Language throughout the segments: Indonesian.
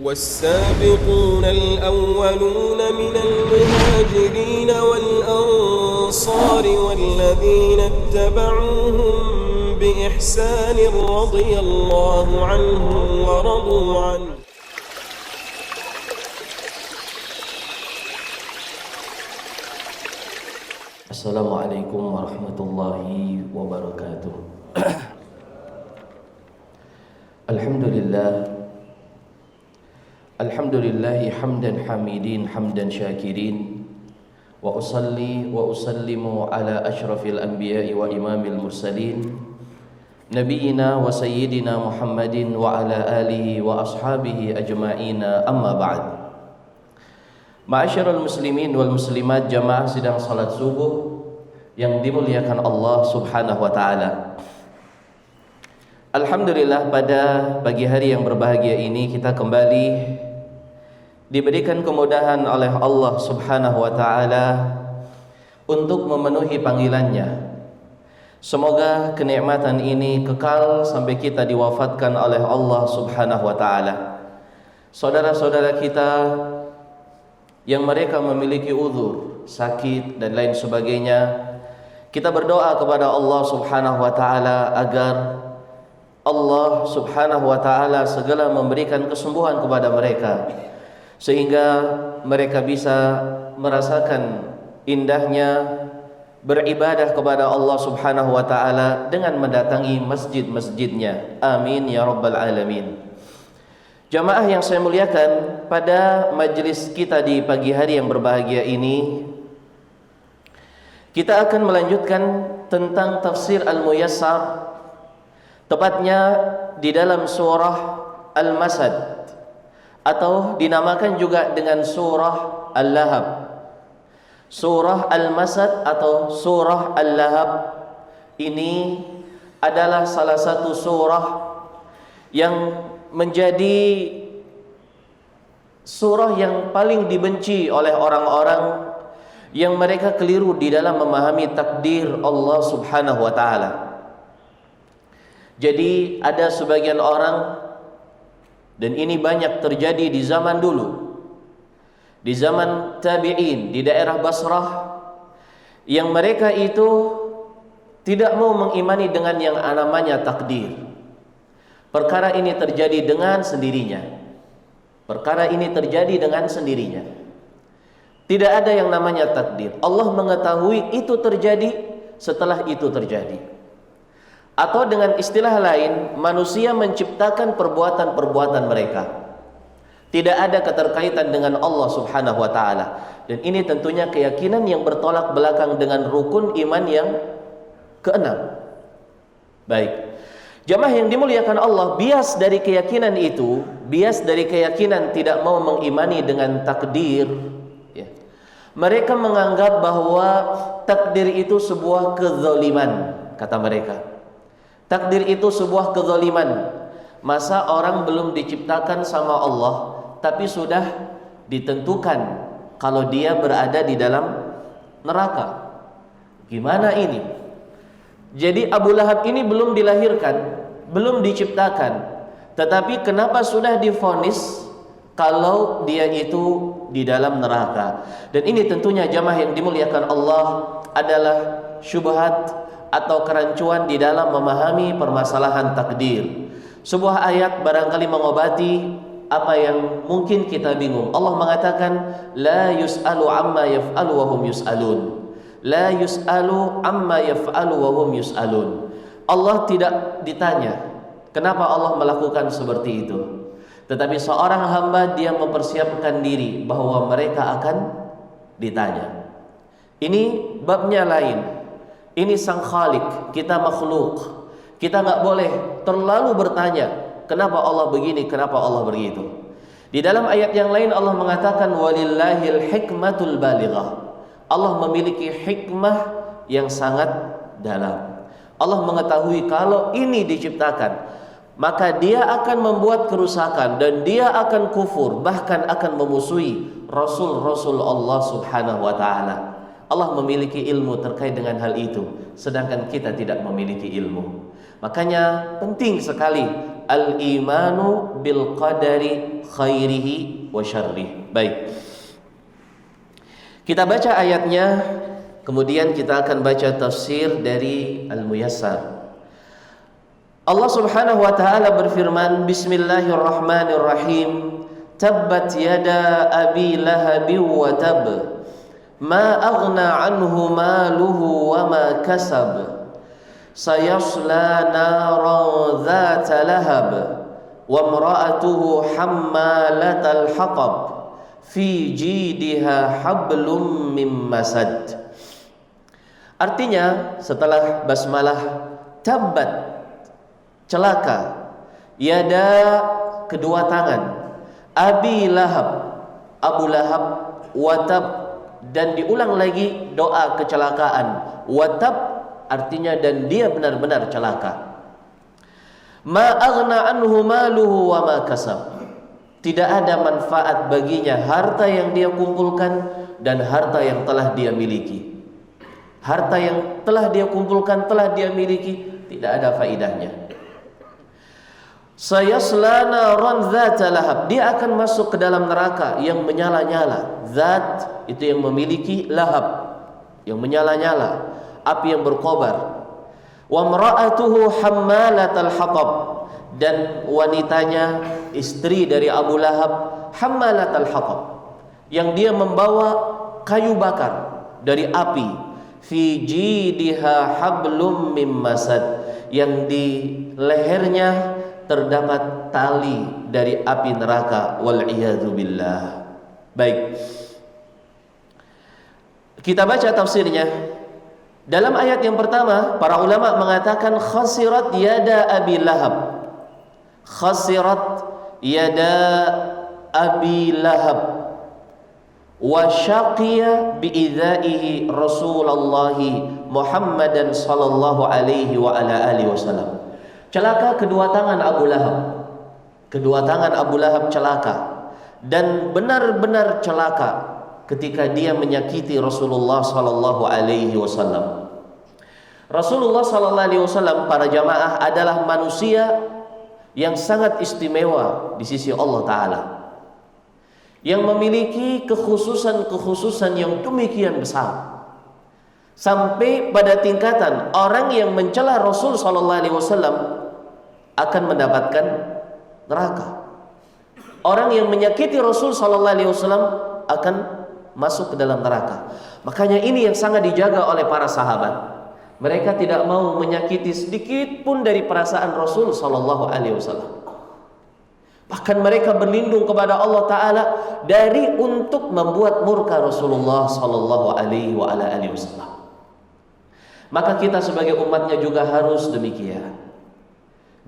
والسابقون الأولون من المهاجرين والأنصار والذين اتبعوهم بإحسان رضي الله عنهم ورضوا عنه. Assalamualaikum warahmatullahi wabarakatuh. Alhamdulillahi hamdan hamidin hamdan syakirin wa usalli wa usallimu ala ashrafil anbiya'i wa imamil mursalin nabiyina wa sayyidina Muhammadin wa ala alihi wa ashabihi ajma'ina, amma ba'd. Ma'asyiral muslimin wal muslimat, jamaah sidang salat subuh yang dimuliakan Allah Subhanahu wa taala. Alhamdulillah, pada pagi hari yang berbahagia ini kita kembali diberikan kemudahan oleh Allah Subhanahu wa taala untuk memenuhi panggilannya. Semoga kenikmatan ini kekal sampai kita diwafatkan oleh Allah Subhanahu wa taala. Saudara-saudara kita yang mereka memiliki uzur, sakit dan lain sebagainya, kita berdoa kepada Allah Subhanahu wa taala agar Allah Subhanahu wa taala segera memberikan kesembuhan kepada mereka, sehingga mereka bisa merasakan indahnya beribadah kepada Allah Subhanahu wa taala dengan mendatangi masjid-masjidnya. Amin ya rabbal alamin. Jamaah yang saya muliakan, pada majelis kita di pagi hari yang berbahagia ini kita akan melanjutkan tentang tafsir Al-Muyassar, tepatnya di dalam surah Al-Masad, atau dinamakan juga dengan surah Al-Lahab. Surah Al-Masad atau surah Al-Lahab ini adalah salah satu surah yang menjadi surah yang paling dibenci oleh orang-orang yang mereka keliru di dalam memahami takdir Allah Subhanahu wa taala. Jadi ada sebagian orang, dan ini banyak terjadi di zaman dulu, di zaman tabi'in di daerah Basrah, yang mereka itu tidak mau mengimani dengan yang namanya takdir. Perkara ini terjadi dengan sendirinya. Perkara ini terjadi dengan sendirinya. Tidak ada yang namanya takdir. Allah mengetahui itu terjadi setelah itu terjadi. Atau dengan istilah lain, manusia menciptakan perbuatan-perbuatan mereka. Tidak ada keterkaitan dengan Allah Subhanahu wa taala. Dan ini tentunya keyakinan yang bertolak belakang dengan rukun iman yang keenam. Baik. Jamaah yang dimuliakan Allah, bias dari keyakinan itu, bias dari keyakinan tidak mau mengimani dengan takdir, ya. Mereka menganggap bahwa takdir itu sebuah kezaliman, kata mereka. Takdir itu sebuah kezaliman. Masa orang belum diciptakan sama Allah, tapi sudah ditentukan kalau dia berada di dalam neraka. Gimana ini? Jadi Abu Lahab ini belum dilahirkan, belum diciptakan, tetapi kenapa sudah divonis kalau dia itu di dalam neraka? Dan ini tentunya jamaah yang dimuliakan Allah adalah syubhat atau kerancuan di dalam memahami permasalahan takdir. Sebuah ayat barangkali mengobati apa yang mungkin kita bingung. Allah mengatakan, la yus'alu amma yaf'alu wa hum yus'alun. La yus'alu amma yaf'alu wa hum yus'alun. Allah tidak ditanya kenapa Allah melakukan seperti itu, tetapi seorang hamba dia mempersiapkan diri bahwa mereka akan ditanya. Ini babnya lain. Ini sang Khalik, kita makhluk. Kita nggak boleh terlalu bertanya kenapa Allah begini, kenapa Allah begitu. Di dalam ayat yang lain Allah mengatakan walillahil hikmatul balighah. Allah memiliki hikmah yang sangat dalam. Allah mengetahui kalau ini diciptakan, maka dia akan membuat kerusakan dan dia akan kufur, bahkan akan memusuhi Rasul-Rasul Allah Subhanahu wa ta'ala. Allah memiliki ilmu terkait dengan hal itu, sedangkan kita tidak memiliki ilmu. Makanya penting sekali al-imanu bil qadari khairihi wa syarrih. Baik. Kita baca ayatnya, kemudian kita akan baca tafsir dari Al-Muyassar. Allah Subhanahu wa taala berfirman, Bismillahirrahmanirrahim. Tabbat yada abi lahab wa tab. Ma aghna anhu maluhu wa ma kasab. Sayasla naran dhata lahab wa imra'atuhu hammalatal hatab fi jidha hablum mim masad. Artinya setelah basmalah, tabbat, celaka, yada, kedua tangan, abi lahab, Abu Lahab, watab, dan diulang lagi doa kecelakaan, watab artinya dan dia benar-benar celaka. Ma aghna anhu maluhu wa ma kasab. Tidak ada manfaat baginya harta yang dia kumpulkan dan harta yang telah dia miliki. Harta yang telah dia kumpulkan, telah dia miliki, tidak ada faidahnya. Sayasla naran dzata lahab. Dia akan masuk ke dalam neraka yang menyala-nyala. Zat itu yang memiliki, lahab yang menyala-nyala, api yang berkobar. Wa imra'atuhu hammalatal hatab. Dan wanitanya, istri dari Abu Lahab, hammalatal hatab, yang dia membawa kayu bakar dari api. Fi jidha hablum mim masad, yang di lehernya terdapat tali dari api neraka. Wal-iyadzu billah. Baik, kita baca tafsirnya. Dalam ayat yang pertama, para ulama mengatakan khasirat yada abi lahab. Khasirat yada abi lahab wa syaqiya bi'idzaihi Rasulullah Muhammadan sallallahu alaihi wa ala alihi wasallam. Celaka kedua tangan Abu Lahab. Kedua tangan Abu Lahab celaka, dan benar-benar celaka ketika dia menyakiti Rasulullah sallallahu alaihi wasallam. Rasulullah sallallahu alaihi wasallam, para jamaah, adalah manusia yang sangat istimewa di sisi Allah Ta'ala, yang memiliki kekhususan-kekhususan yang demikian besar, sampai pada tingkatan orang yang mencela Rasul Sallallahu Alaihi Wasallam akan mendapatkan neraka. Orang yang menyakiti Rasul Sallallahu Alaihi Wasallam akan masuk ke dalam neraka. Makanya ini yang sangat dijaga oleh para sahabat. Mereka tidak mau menyakiti sedikit pun dari perasaan Rasul Sallallahu Alaihi Wasallam. Bahkan mereka berlindung kepada Allah Ta'ala dari untuk membuat murka Rasulullah Sallallahu Alaihi Wasallam. Maka kita sebagai umatnya juga harus demikian.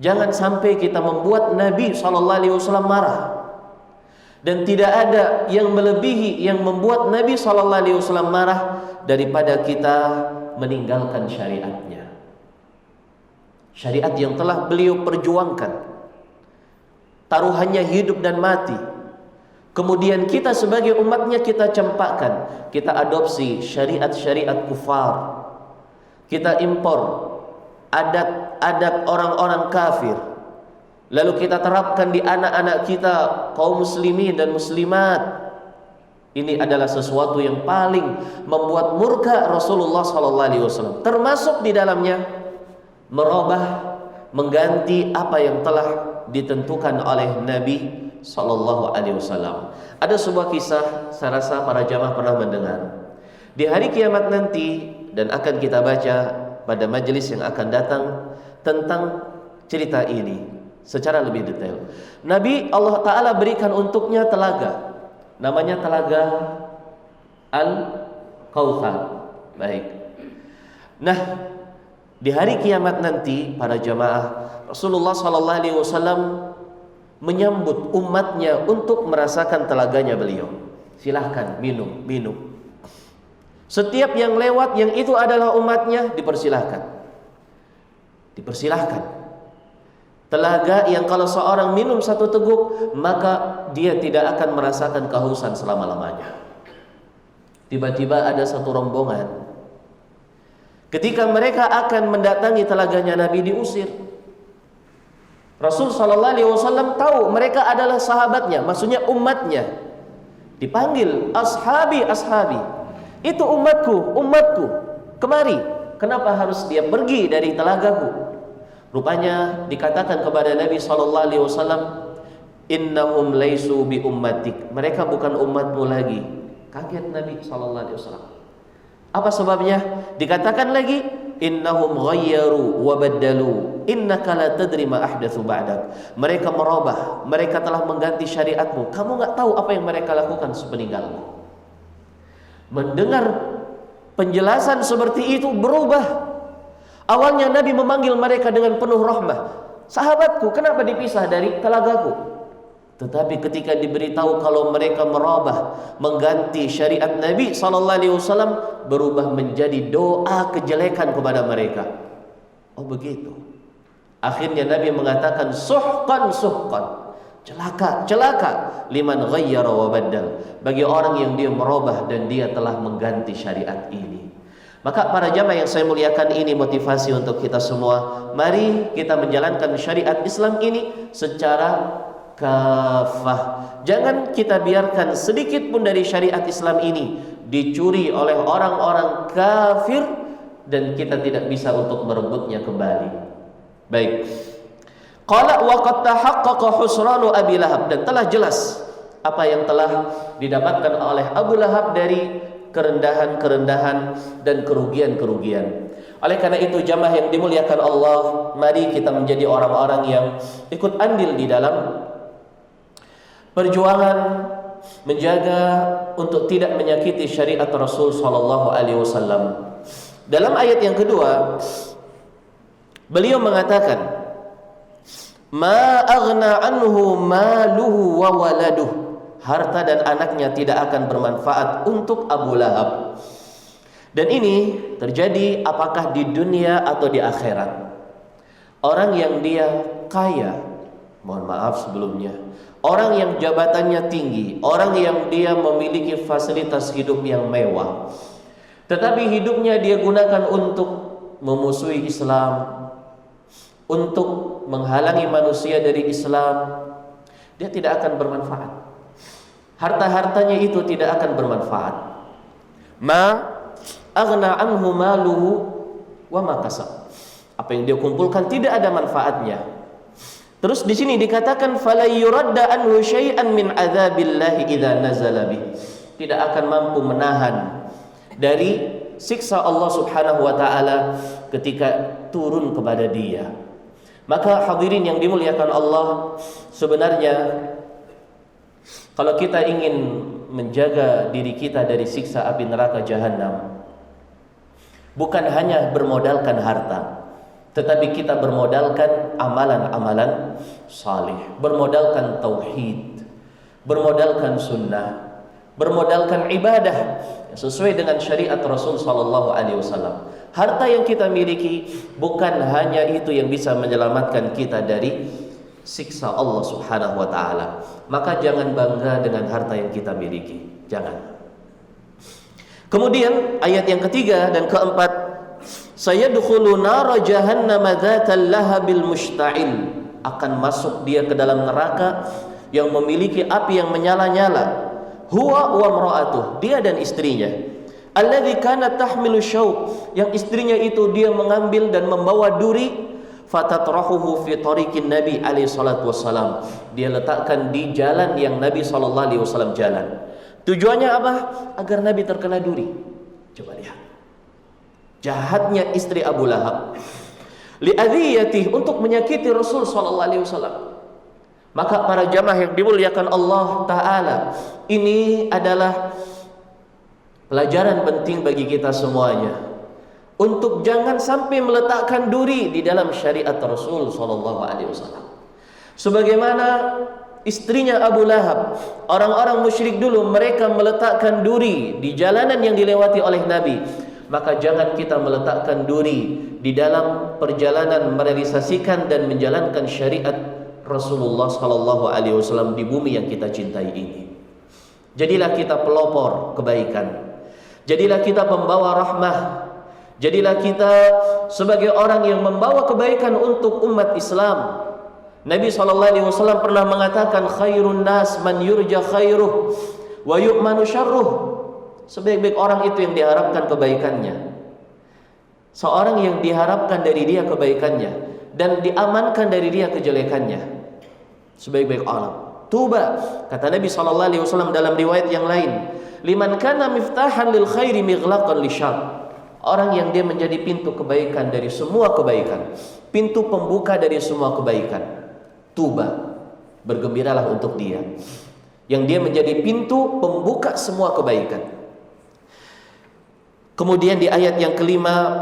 Jangan sampai kita membuat Nabi Sallallahu Alaihi Wasallam marah. Dan tidak ada yang melebihi yang membuat Nabi Sallallahu Alaihi Wasallam marah daripada kita meninggalkan syariatnya. Syariat yang telah beliau perjuangkan, taruhannya hidup dan mati. Kemudian kita sebagai umatnya kita campakkan, kita adopsi syariat-syariat kufar. Kita impor adat-adat orang-orang kafir, lalu kita terapkan di anak-anak kita, kaum muslimin dan muslimat. Ini adalah sesuatu yang paling membuat murka Rasulullah SAW. Termasuk di dalamnya merubah, mengganti apa yang telah ditentukan oleh Nabi SAW. Ada sebuah kisah, saya rasa para jamaah pernah mendengar. Di hari kiamat nanti, dan akan kita baca pada majelis yang akan datang, tentang cerita ini secara lebih detail. Nabi Allah Ta'ala berikan untuknya telaga, namanya telaga Al-Kautsar. Baik. Nah, di hari kiamat nanti para jamaah, Rasulullah SAW menyambut umatnya untuk merasakan telaganya beliau. Silahkan minum. Setiap yang lewat yang itu adalah umatnya dipersilahkan. Telaga yang kalau seorang minum satu teguk, maka dia tidak akan merasakan kehausan selama-lamanya. Tiba-tiba ada satu rombongan, ketika mereka akan mendatangi telaganya Nabi, diusir. Rasul sallallahu alaihi wasallam tahu mereka adalah sahabatnya, maksudnya umatnya. Dipanggil ashabi, ashabi. Itu umatku, umatku. Kemari. Kenapa harus dia pergi dari telagaku? Rupanya dikatakan kepada Nabi sallallahu alaihi wasallam, innahum laisu bi ummatik. Mereka bukan umatmu lagi. Kaget Nabi sallallahu alaihi wasallam. Apa sebabnya? Dikatakan lagi, innahum ghayyaru wa baddalu innaka la tadri ma ahdatsu ba'dak. Mereka merubah, mereka telah mengganti syariatmu. Kamu enggak tahu apa yang mereka lakukan sepeninggalmu. Mendengar penjelasan seperti itu berubah. Awalnya Nabi memanggil mereka dengan penuh rahmah. Sahabatku, kenapa dipisah dari telagaku? Tetapi ketika diberitahu kalau mereka merubah, mengganti syariat Nabi sallallahu alaihi wasallam, berubah menjadi doa kejelekan kepada mereka. Oh begitu. Akhirnya Nabi mengatakan suhqan suhqan. Celaka, celaka liman ghayyara wa baddal. Bagi orang yang dia merubah dan dia telah mengganti syariat ini. Maka para jamaah yang saya muliakan, ini motivasi untuk kita semua. Mari kita menjalankan syariat Islam ini secara kafah. Jangan kita biarkan sedikit pun dari syariat Islam ini dicuri oleh orang-orang kafir dan kita tidak bisa untuk merebutnya kembali. Baik. Qala wa qad tahaqqaqa husranu Abi Lahab, dan telah jelas apa yang telah didapatkan oleh Abu Lahab dari kerendahan-kerendahan dan kerugian-kerugian. Oleh karena itu jamaah yang dimuliakan Allah, mari kita menjadi orang-orang yang ikut andil di dalam perjuangan menjaga untuk tidak menyakiti syariat Rasul sallallahu alaihi wasallam. Dalam ayat yang kedua, beliau mengatakan, "Ma aghna anhu maluhu wa waladuhu." Harta dan anaknya tidak akan bermanfaat untuk Abu Lahab. Dan ini terjadi apakah di dunia atau di akhirat. Orang yang dia kaya, mohon maaf sebelumnya, orang yang jabatannya tinggi, orang yang dia memiliki fasilitas hidup yang mewah, tetapi hidupnya dia gunakan untuk memusuhi Islam, untuk menghalangi manusia dari Islam, dia tidak akan bermanfaat. Harta-hartanya itu tidak akan bermanfaat. Ma aghna anhu maluhu wa ma kasab. Apa yang dia kumpulkan tidak ada manfaatnya. Terus di sini dikatakan fala yuradda anhu syai'an min adzabillahi idza nazala bih. Tidak akan mampu menahan dari siksa Allah Subhanahu wa taala ketika turun kepada dia. Maka hadirin yang dimuliakan Allah, sebenarnya kalau kita ingin menjaga diri kita dari siksa api neraka jahanam, bukan hanya bermodalkan harta, tetapi kita bermodalkan amalan-amalan salih, bermodalkan tauhid, bermodalkan sunnah, bermodalkan ibadah sesuai dengan syariat Rasul sallallahu alaihi wasallam. Harta yang kita miliki bukan hanya itu yang bisa menyelamatkan kita dari siksa Allah Subhanahu wa taala. Maka jangan bangga dengan harta yang kita miliki. Jangan. Kemudian ayat yang ketiga dan keempat, sayadkhulu nar jahannam dzatal lahabil mushta'il, akan masuk dia ke dalam neraka yang memiliki api yang menyala-nyala. Huwa wa imra'atuh, dia dan istrinya. Alladzi kanat tahmilu syauq, yang istrinya itu dia mengambil dan membawa duri, fatatrahuhu fi tariqin Nabi alaihi salatu wassalam, dia letakkan di jalan yang Nabi sallallahu alaihi wasallam jalan. Tujuannya apa? Agar Nabi terkena duri. Coba lihat jahatnya istri Abu Lahab, li'adhiyatih, untuk menyakiti Rasul sallallahu alaihi wasallam. Maka para jamaah yang dimuliakan Allah taala, ini adalah pelajaran penting bagi kita semuanya untuk jangan sampai meletakkan duri di dalam syariat Rasul sallallahu alaihi wasallam. Sebagaimana istrinya Abu Lahab, orang-orang musyrik dulu mereka meletakkan duri di jalanan yang dilewati oleh Nabi, maka jangan kita meletakkan duri di dalam perjalanan merealisasikan dan menjalankan syariat Rasulullah sallallahu alaihi wasallam di bumi yang kita cintai ini. Jadilah kita pelopor kebaikan. Jadilah kita pembawa rahmah. Jadilah kita sebagai orang yang membawa kebaikan untuk umat Islam. Nabi SAW pernah mengatakan, khairun nas man yurja khairuh wa yu'manu syarruh. Sebaik-baik orang itu yang diharapkan kebaikannya, seorang yang diharapkan dari dia kebaikannya dan diamankan dari dia kejelekannya. Sebaik-baik orang. Tuba, kata Nabi SAW dalam riwayat yang lain, liman kana miftahan lil khairi mighlaqan lisyarr. Orang yang dia menjadi pintu kebaikan dari semua kebaikan, pintu pembuka dari semua kebaikan. Tuba, bergembiralah untuk dia yang dia menjadi pintu pembuka semua kebaikan. Kemudian di ayat yang kelima,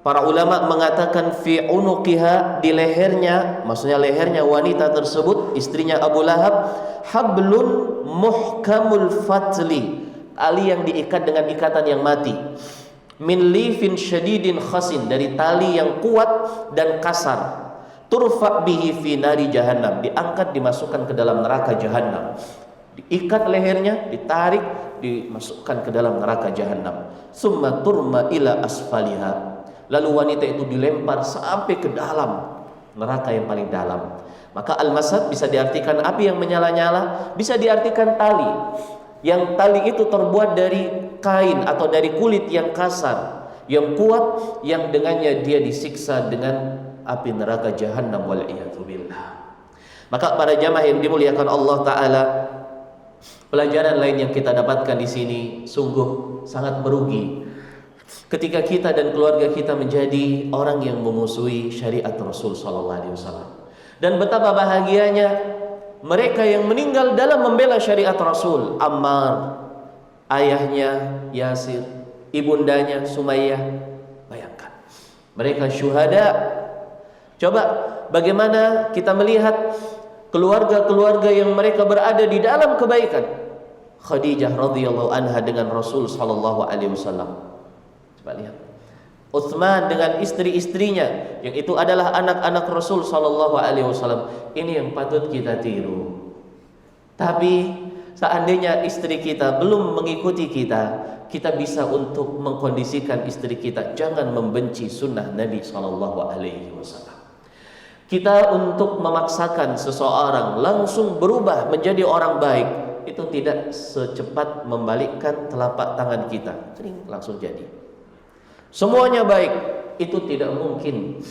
para ulama mengatakan fi unuqiha, di lehernya, maksudnya lehernya wanita tersebut, istrinya Abu Lahab, hablun muhkamul fatli, tali yang diikat dengan ikatan yang mati, min lifin syadidin khasin, dari tali yang kuat dan kasar, turfa bihi fi nari jahannam, diangkat dimasukkan ke dalam neraka jahannam. Diikat lehernya, ditarik, dimasukkan ke dalam neraka jahannam. Summa turma ila asfaliha, lalu wanita itu dilempar sampai ke dalam neraka yang paling dalam. Maka al-masad bisa diartikan api yang menyala-nyala, bisa diartikan tali. Yang tali itu terbuat dari kain atau dari kulit yang kasar, yang kuat, yang dengannya dia disiksa dengan api neraka jahannam, wal'iyadzubillah. Maka para jamaah yang dimuliakan Allah Ta'ala, pelajaran lain yang kita dapatkan di sini sungguh sangat merugi ketika kita dan keluarga kita menjadi orang yang memusuhi syariat Rasul sallallahu alaihi wasallam. Dan betapa bahagianya mereka yang meninggal dalam membela syariat Rasul. Ammar, ayahnya Yasir, ibundanya Sumayyah. Bayangkan, mereka syuhada. Coba bagaimana kita melihat keluarga-keluarga yang mereka berada di dalam kebaikan. Khadijah radhiyallahu anha dengan Rasul sallallahu alaihi wasallam. Coba lihat. Utsman dengan istri-istrinya, yang itu adalah anak-anak Rasul sallallahu alaihi wasallam. Ini yang patut kita tiru. Tapi seandainya istri kita belum mengikuti kita, kita bisa untuk mengkondisikan istri kita jangan membenci sunnah Nabi sallallahu alaihi wasallam. Kita untuk memaksakan seseorang langsung berubah menjadi orang baik, itu tidak secepat membalikkan telapak tangan kita, langsung jadi semuanya baik. Itu tidak mungkin.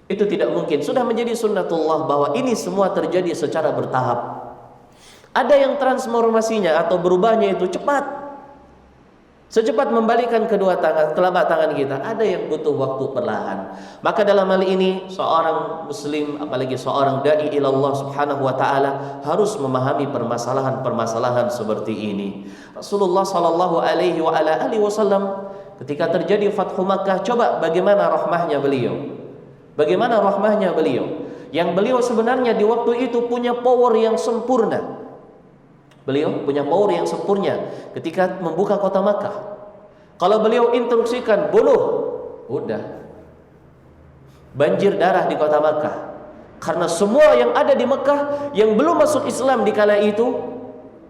Itu tidak mungkin. Sudah menjadi sunnatullah bahwa ini semua terjadi secara bertahap. Ada yang transformasinya atau berubahnya itu cepat, secepat membalikkan kedua tangan, telapak tangan kita. Ada yang butuh waktu perlahan. Maka dalam hal ini seorang muslim, apalagi seorang dai ilallah subhanahu wa ta'ala, harus memahami permasalahan-permasalahan seperti ini. Rasulullah sallallahu alaihi wa ala alihi wasallam ketika terjadi Fathu Makkah, coba bagaimana rahmahnya beliau. Bagaimana rahmahnya beliau, yang beliau sebenarnya di waktu itu punya power yang sempurna. Beliau punya power yang sempurna ketika membuka kota Makkah. Kalau beliau instruksikan bunuh, udah banjir darah di kota Makkah. Karena semua yang ada di Makkah yang belum masuk Islam di kala itu,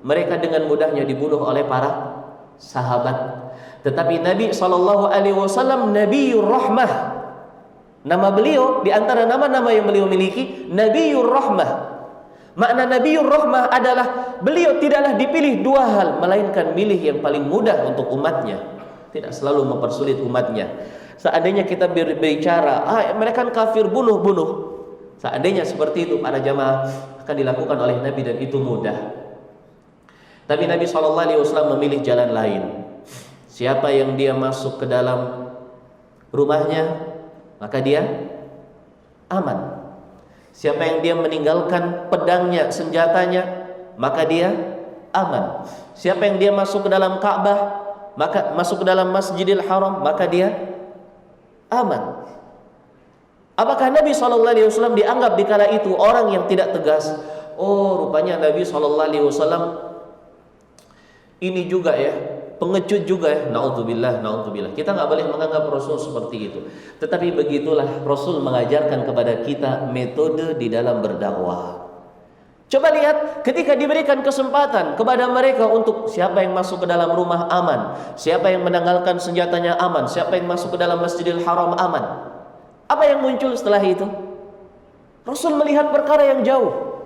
mereka dengan mudahnya dibunuh oleh para sahabat. Tetapi Nabi SAW Nabiyur Rahmah, nama beliau di antara nama-nama yang beliau miliki Nabiyur Rahmah. Makna Nabiyur Rahmah adalah beliau tidaklah dipilih dua hal, melainkan milih yang paling mudah untuk umatnya, tidak selalu mempersulit umatnya. Seandainya kita berbicara, mereka kafir, bunuh. Seandainya seperti itu, para jamaah, akan dilakukan oleh Nabi dan itu mudah. Tapi Nabi SAW memilih jalan lain. Siapa yang dia masuk ke dalam rumahnya, maka dia aman. Siapa yang dia meninggalkan pedangnya, senjatanya, maka dia aman. Siapa yang dia masuk ke dalam Ka'bah, maka masuk ke dalam Masjidil Haram, maka dia aman. Apakah Nabi SAW dianggap di kala itu orang yang tidak tegas? Oh, rupanya Nabi SAW ini juga ya, pengecut juga ya. Na'udzubillah. Kita nggak boleh menganggap Rasul seperti itu. Tetapi begitulah Rasul mengajarkan kepada kita metode di dalam berdakwah. Coba lihat ketika diberikan kesempatan kepada mereka untuk siapa yang masuk ke dalam rumah aman, siapa yang menanggalkan senjatanya aman, siapa yang masuk ke dalam Masjidil Haram aman. Apa yang muncul setelah itu? Rasul melihat perkara yang jauh.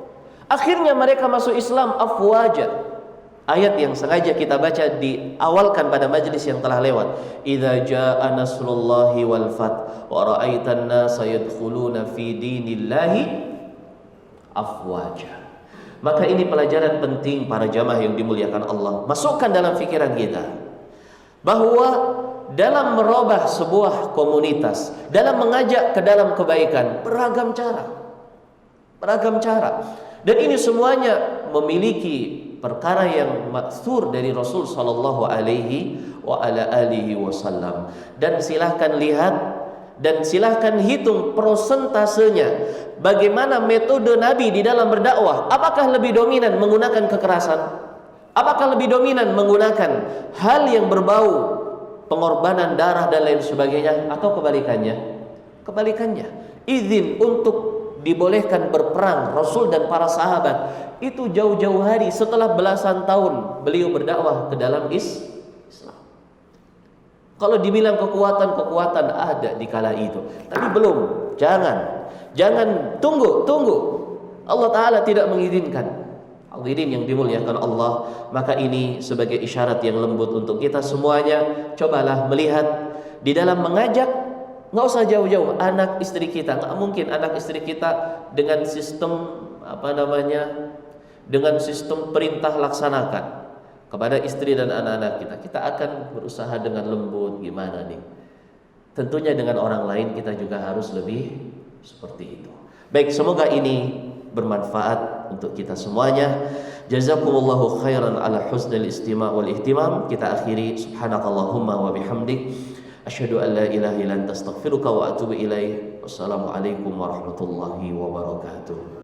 Akhirnya mereka masuk Islam afwaja. Ayat yang sengaja kita baca diawalkan pada majlis yang telah lewat. Idza jaa nasrullahi wal fath wa ra'aitan nasa yadkhuluna fi dinillahi afwaja. Maka ini pelajaran penting para jamaah yang dimuliakan Allah. Masukkan dalam fikiran kita bahwa dalam merubah sebuah komunitas, dalam mengajak ke dalam kebaikan, beragam cara. Beragam cara. Dan ini semuanya memiliki perkara yang maksur dari Rasul sallallahu alaihi wa ala alihi wasallam. Dan silahkan lihat dan silahkan hitung prosentasenya. Bagaimana metode Nabi di dalam berdakwah? Apakah lebih dominan menggunakan kekerasan? Apakah lebih dominan menggunakan hal yang berbau pengorbanan darah dan lain sebagainya, atau kebalikannya? Kebalikannya. Izin untuk dibolehkan berperang Rasul dan para sahabat itu jauh-jauh hari setelah belasan tahun beliau berdakwah ke dalam Islam. Kalau dibilang kekuatan ada di kala itu, tapi belum. Jangan tunggu. Allah Ta'ala tidak mengizinkan. Hadirin yang dimuliakan Allah, maka ini sebagai isyarat yang lembut untuk kita semuanya. Cobalah melihat di dalam mengajak. Nggak usah jauh-jauh, anak istri kita. Nggak mungkin anak istri kita dengan sistem dengan sistem perintah laksanakan kepada istri dan anak-anak kita. Kita akan berusaha dengan lembut. Gimana nih? Tentunya dengan orang lain kita juga harus lebih seperti itu. Baik, semoga ini bermanfaat untuk kita semuanya. Jazakumullahu khairan ala husnil istima' wal ihtimam. Kita akhiri subhanakallahumma wa bihamdik, asyhadu an la ilaha illa anta astaghfiruka wa atubu ilaik. Wassalamualaikum warahmatullahi wabarakatuh.